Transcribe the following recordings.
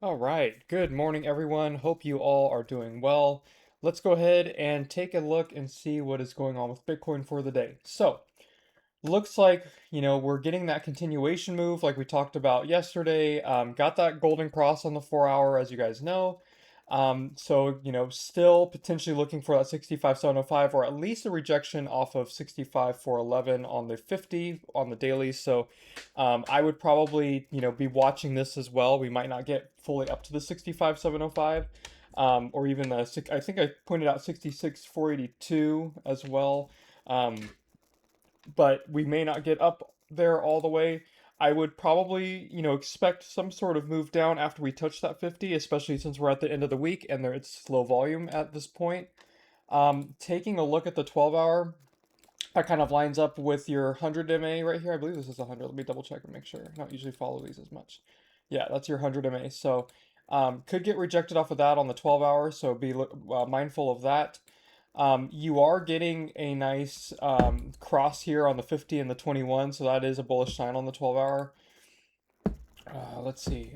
All right. Good morning, everyone. Hope you all are doing well. Let's go ahead and take a look and see what is going on with Bitcoin for the day. So, looks like, we're getting that continuation move like we talked about yesterday. Got that golden cross on the 4 hour, as you guys know. So, still potentially looking for that 65,705 or at least a rejection off of 65,411 on the 50 on the daily. So, I would probably, be watching this as well. We might not get fully up to the 65,705. Or even I think I pointed out 66,482 as well. But we may not get up there all the way. I would probably, expect some sort of move down after we touch that 50, especially since we're at the end of the week and there it's slow volume at this point. Taking a look at the 12 hour, that kind of lines up with your 100 MA right here. I believe this is 100. Let me double check and make sure. I don't usually follow these as much. Yeah, that's your 100 MA. So could get rejected off of that on the 12 hour, so be mindful of that. You are getting a nice cross here on the 50 and the 21, so that is a bullish sign on the 12 hour. Let's see.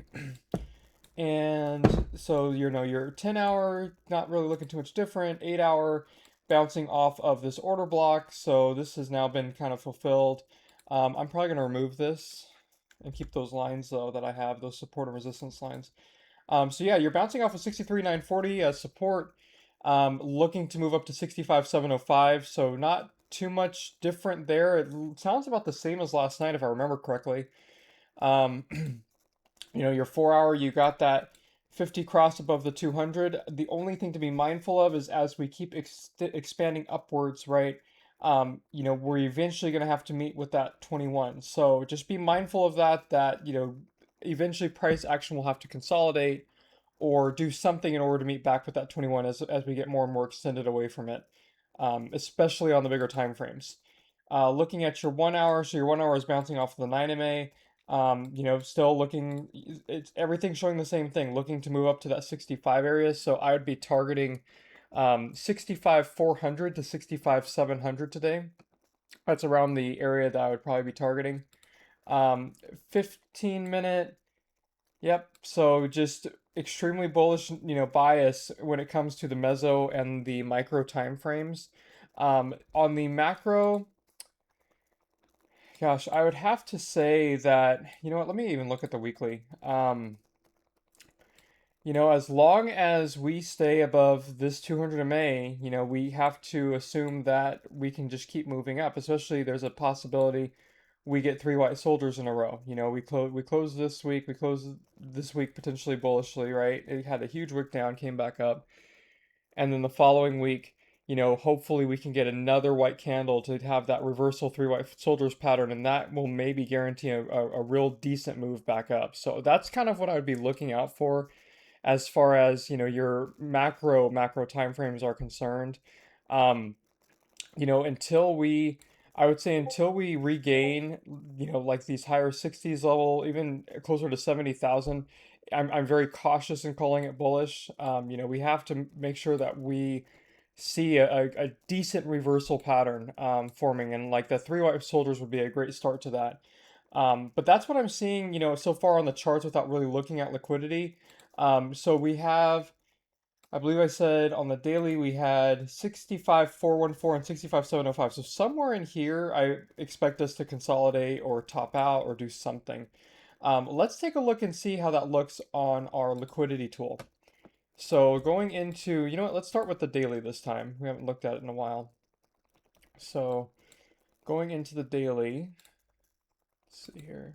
And so, your 10 hour, not really looking too much different. 8 hour bouncing off of this order block. So this has now been kind of fulfilled. I'm probably going to remove this and keep those lines though that I have, those support and resistance lines. So yeah, you're bouncing off of 63,940 as support, looking to move up to 65,705. So not too much different there. It sounds about the same as last night if I remember correctly. Um, your 4 hour, you got that 50 cross above the 200. The only thing to be mindful of is as we keep expanding upwards, right? We're eventually going to have to meet with that 21. So just be mindful of that, eventually price action will have to consolidate or do something in order to meet back with that 21 as we get more and more extended away from it, especially on the bigger time frames. Looking at your 1 hour, so your 1 hour is bouncing off of the 9 MA. Still looking, it's everything showing the same thing, looking to move up to that 65 area. So I would be targeting 65,400 to 65,700 today. That's around the area that I would probably be targeting. 15 minute. Yep. So just extremely bullish, bias when it comes to the meso and the micro time frames. On the macro, gosh, I would have to say that, you know what, let me even look at the weekly. As long as we stay above this 200 MA, we have to assume that we can just keep moving up, especially there's a possibility we get three white soldiers in a row. We close this week, we close this week potentially bullishly, right? It had a huge wick down, came back up, and then the following week, hopefully we can get another white candle to have that reversal three white soldiers pattern, and that will maybe guarantee a real decent move back up. So that's kind of what I would be looking out for as far as your macro time frames are concerned. Um, until we, I would say until we regain, like these higher 60s level, even closer to 70,000, I'm very cautious in calling it bullish. We have to make sure that we see a decent reversal pattern forming, and like the three white soldiers would be a great start to that. But that's what I'm seeing, so far on the charts without really looking at liquidity. So we have, I believe I said on the daily we had 65,414 and 65,705. So somewhere in here, I expect us to consolidate or top out or do something. Let's take a look and see how that looks on our liquidity tool. So going into, you know what, let's start with the daily this time. We haven't looked at it in a while. So going into the daily, let's see here.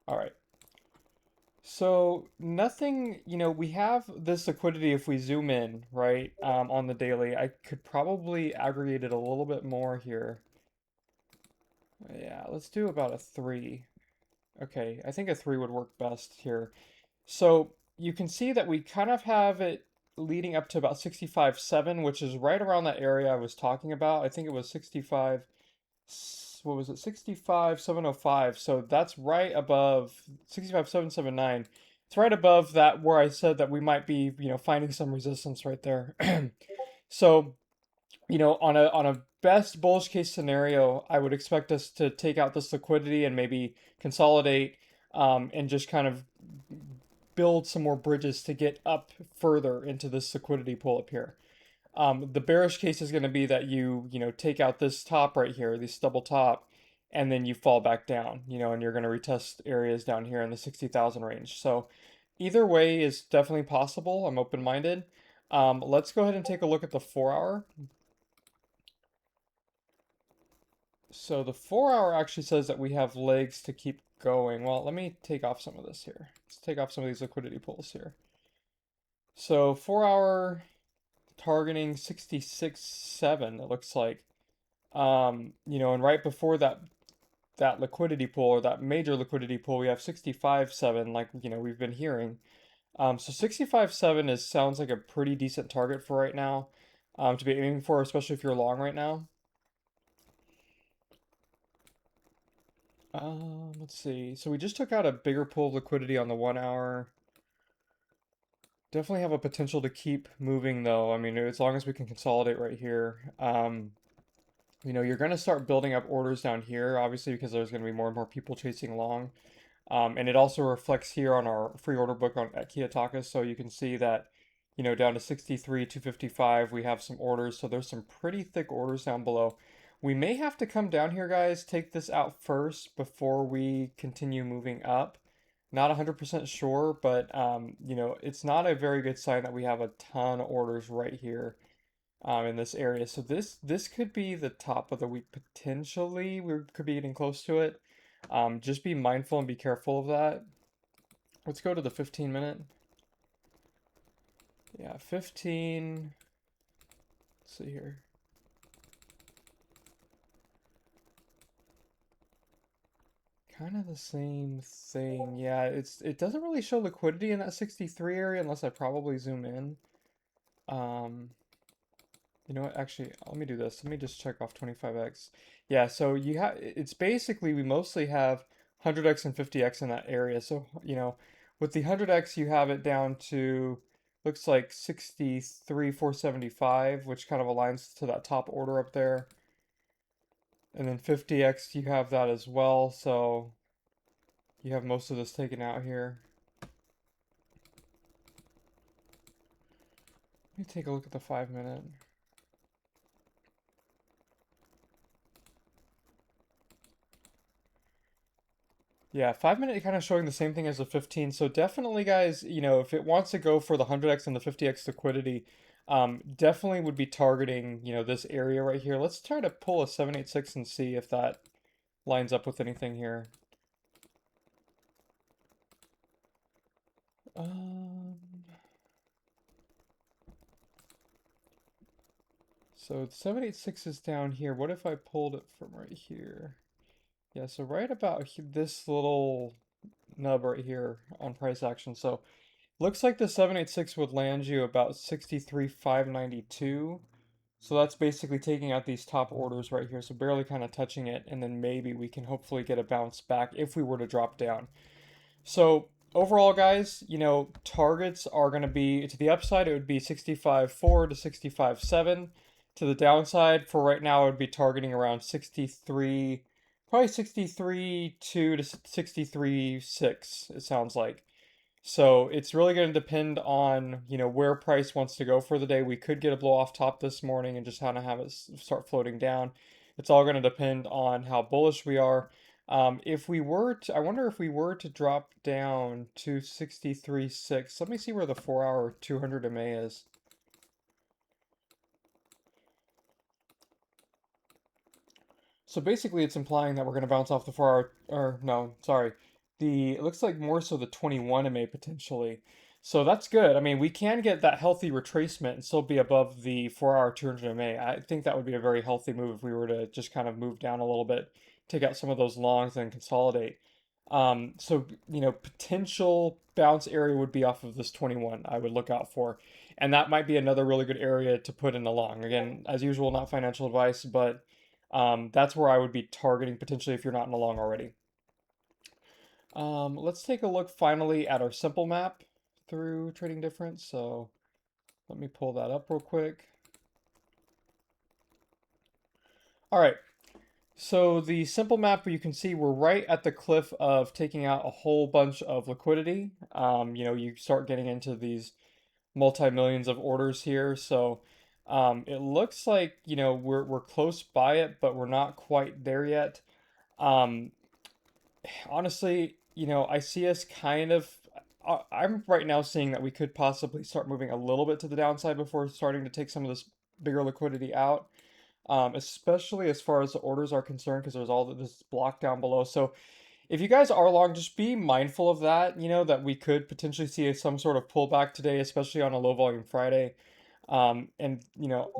All right. So nothing, we have this liquidity if we zoom in, right, on the daily. I could probably aggregate it a little bit more here. Yeah, let's do about a 3. Okay, I think a 3 would work best here. So you can see that we kind of have it leading up to about 65.7, which is right around that area I was talking about. I think it was 65, what was it, 65,705. So that's right above 65,779. It's right above that where I said that we might be, finding some resistance right there. So you know, on a best bullish case scenario, I would expect us to take out this liquidity and maybe consolidate, and just kind of build some more bridges to get up further into this liquidity pool up here. The bearish case is going to be that you know, take out this top right here, this double top, and then you fall back down, you know, and you're going to retest areas down here in the 60,000 range. So either way is definitely possible. I'm open-minded. Let's go ahead and take a look at the 4 hour. So the 4 hour actually says that we have legs to keep going. Well, let me take off some of this here. Let's take off some of these liquidity pools here. So 4 hour targeting 66.7, it looks like. You know, and right before that liquidity pool, or that major liquidity pool, we have 65.7, like, you know, we've been hearing. So 65.7 is sounds like a pretty decent target for right now, to be aiming for, especially if you're long right now. Let's see. So we just took out a bigger pool of liquidity on the 1 hour. Definitely have a potential to keep moving though. I mean, as long as we can consolidate right here. You know, you're going to start building up orders down here, obviously, because there's going to be more and more people chasing long. And it also reflects here on our free order book on at Kiyotaka, so you can see that, you know, down to 63, 255, we have some orders. So there's some pretty thick orders down below. We may have to come down here, guys, take this out first before we continue moving up. Not 100% sure, but you know, it's not a very good sign that we have a ton of orders right here, in this area. So this could be the top of the week potentially. We could be getting close to it. Just be mindful and be careful of that. Let's go to the 15 minute. Yeah, 15. Let's see here. Kind of the same thing. Yeah, it doesn't really show liquidity in that 63 area unless I probably zoom in. Um, You know what? Actually, let me do this. Let me just check off 25x. Yeah, so you have it's basically we mostly have 100x and 50x in that area. So, you know, with the 100x you have it down to looks like 63 475, which kind of aligns to that top order up there. And then 50x you have that as well. So, you have most of this taken out here. Let me take a look at the 5 minute. Yeah, 5 minute kind of showing the same thing as the 15. So definitely, guys, you know, if it wants to go for the 100x and the 50x liquidity, definitely would be targeting, you know, this area right here. Let's try to pull a 786 and see if that lines up with anything here. Um, so 786 is down here. What if I pulled it from right here? Yeah, so right about this little nub right here on price action. So looks like the 786 would land you about 63,592. So that's basically taking out these top orders right here. So barely kind of touching it. And then maybe we can hopefully get a bounce back if we were to drop down. So overall, guys, you know, targets are going to be to the upside, it would be 65.4 to 65.7. To the downside, for right now, I would be targeting around 63, probably 63.2 to 63.6, it sounds like. So it's really going to depend on, you know, where price wants to go for the day. We could get a blow off top this morning and just kind of have it start floating down. It's all going to depend on how bullish we are. If we were to, I wonder if we were to drop down to 63.6. Let me see where the 4 hour 200 MA is. So basically, it's implying that we're going to bounce off the 4 hour, or no, sorry. It looks like more so the 21 MA potentially. So that's good. I mean, we can get that healthy retracement and still be above the 4 hour 200 MA. I think that would be a very healthy move if we were to just kind of move down a little bit, take out some of those longs and consolidate. So, you know, potential bounce area would be off of this 21 I would look out for. And that might be another really good area to put in a long. Again, as usual, not financial advice, but that's where I would be targeting potentially if you're not in a long already. Let's take a look finally at our simple map through trading difference. So let me pull that up real quick. All right. So the simple map, you can see we're right at the cliff of taking out a whole bunch of liquidity. You start getting into these multi-millions of orders here. So it looks like, we're close by it, but we're not quite there yet. Um, Honestly, I see us kind of. I'm right now seeing that we could possibly start moving a little bit to the downside before starting to take some of this bigger liquidity out, especially as far as the orders are concerned, because there's all this block down below. So if you guys are long, just be mindful of that, that we could potentially see some sort of pullback today, especially on a low volume Friday. And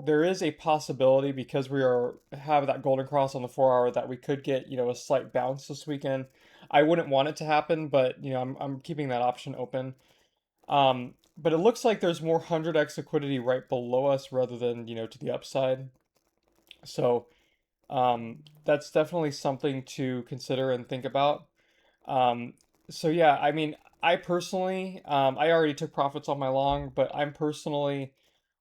there is a possibility because we have that golden cross on the 4 hour that we could get, a slight bounce this weekend. I wouldn't want it to happen, but I'm keeping that option open. But it looks like there's more 100x liquidity right below us rather than, to the upside. So that's definitely something to consider and think about. Um, so yeah, I mean, I personally, I already took profits on my long, but I'm personally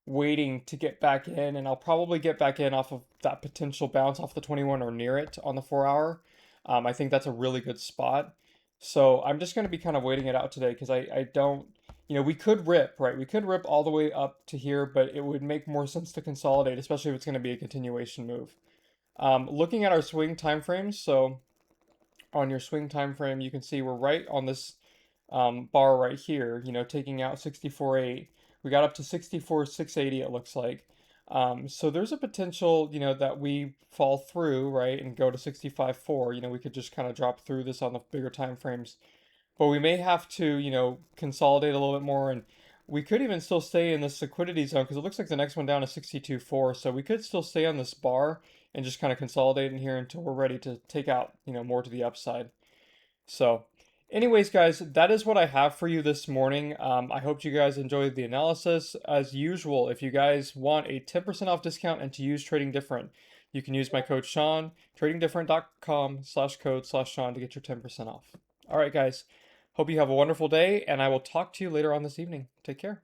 waiting to get back in, and I'll probably get back in off of that potential bounce off the 21 or near it on the 4 hour. I think that's a really good spot. So I'm just going to be kind of waiting it out today because I don't, we could rip, right? We could rip all the way up to here, but it would make more sense to consolidate, especially if it's going to be a continuation move. Looking at our swing time frames, so on your swing time frame, you can see we're right on this bar right here, taking out 64.8. We got up to 64,680, it looks like. So there's a potential, that we fall through, right, and go to 65.4. We could just kind of drop through this on the bigger time frames. But we may have to, consolidate a little bit more, and we could even still stay in this liquidity zone because it looks like the next one down is 62.4. So we could still stay on this bar and just kind of consolidate in here until we're ready to take out, more to the upside. So, anyways, guys, that is what I have for you this morning. I hope you guys enjoyed the analysis. As usual, if you guys want a 10% off discount and to use Trading Different, you can use my code Sean, tradingdifferent.com/code/Sean to get your 10% off. All right, guys, hope you have a wonderful day, and I will talk to you later on this evening. Take care.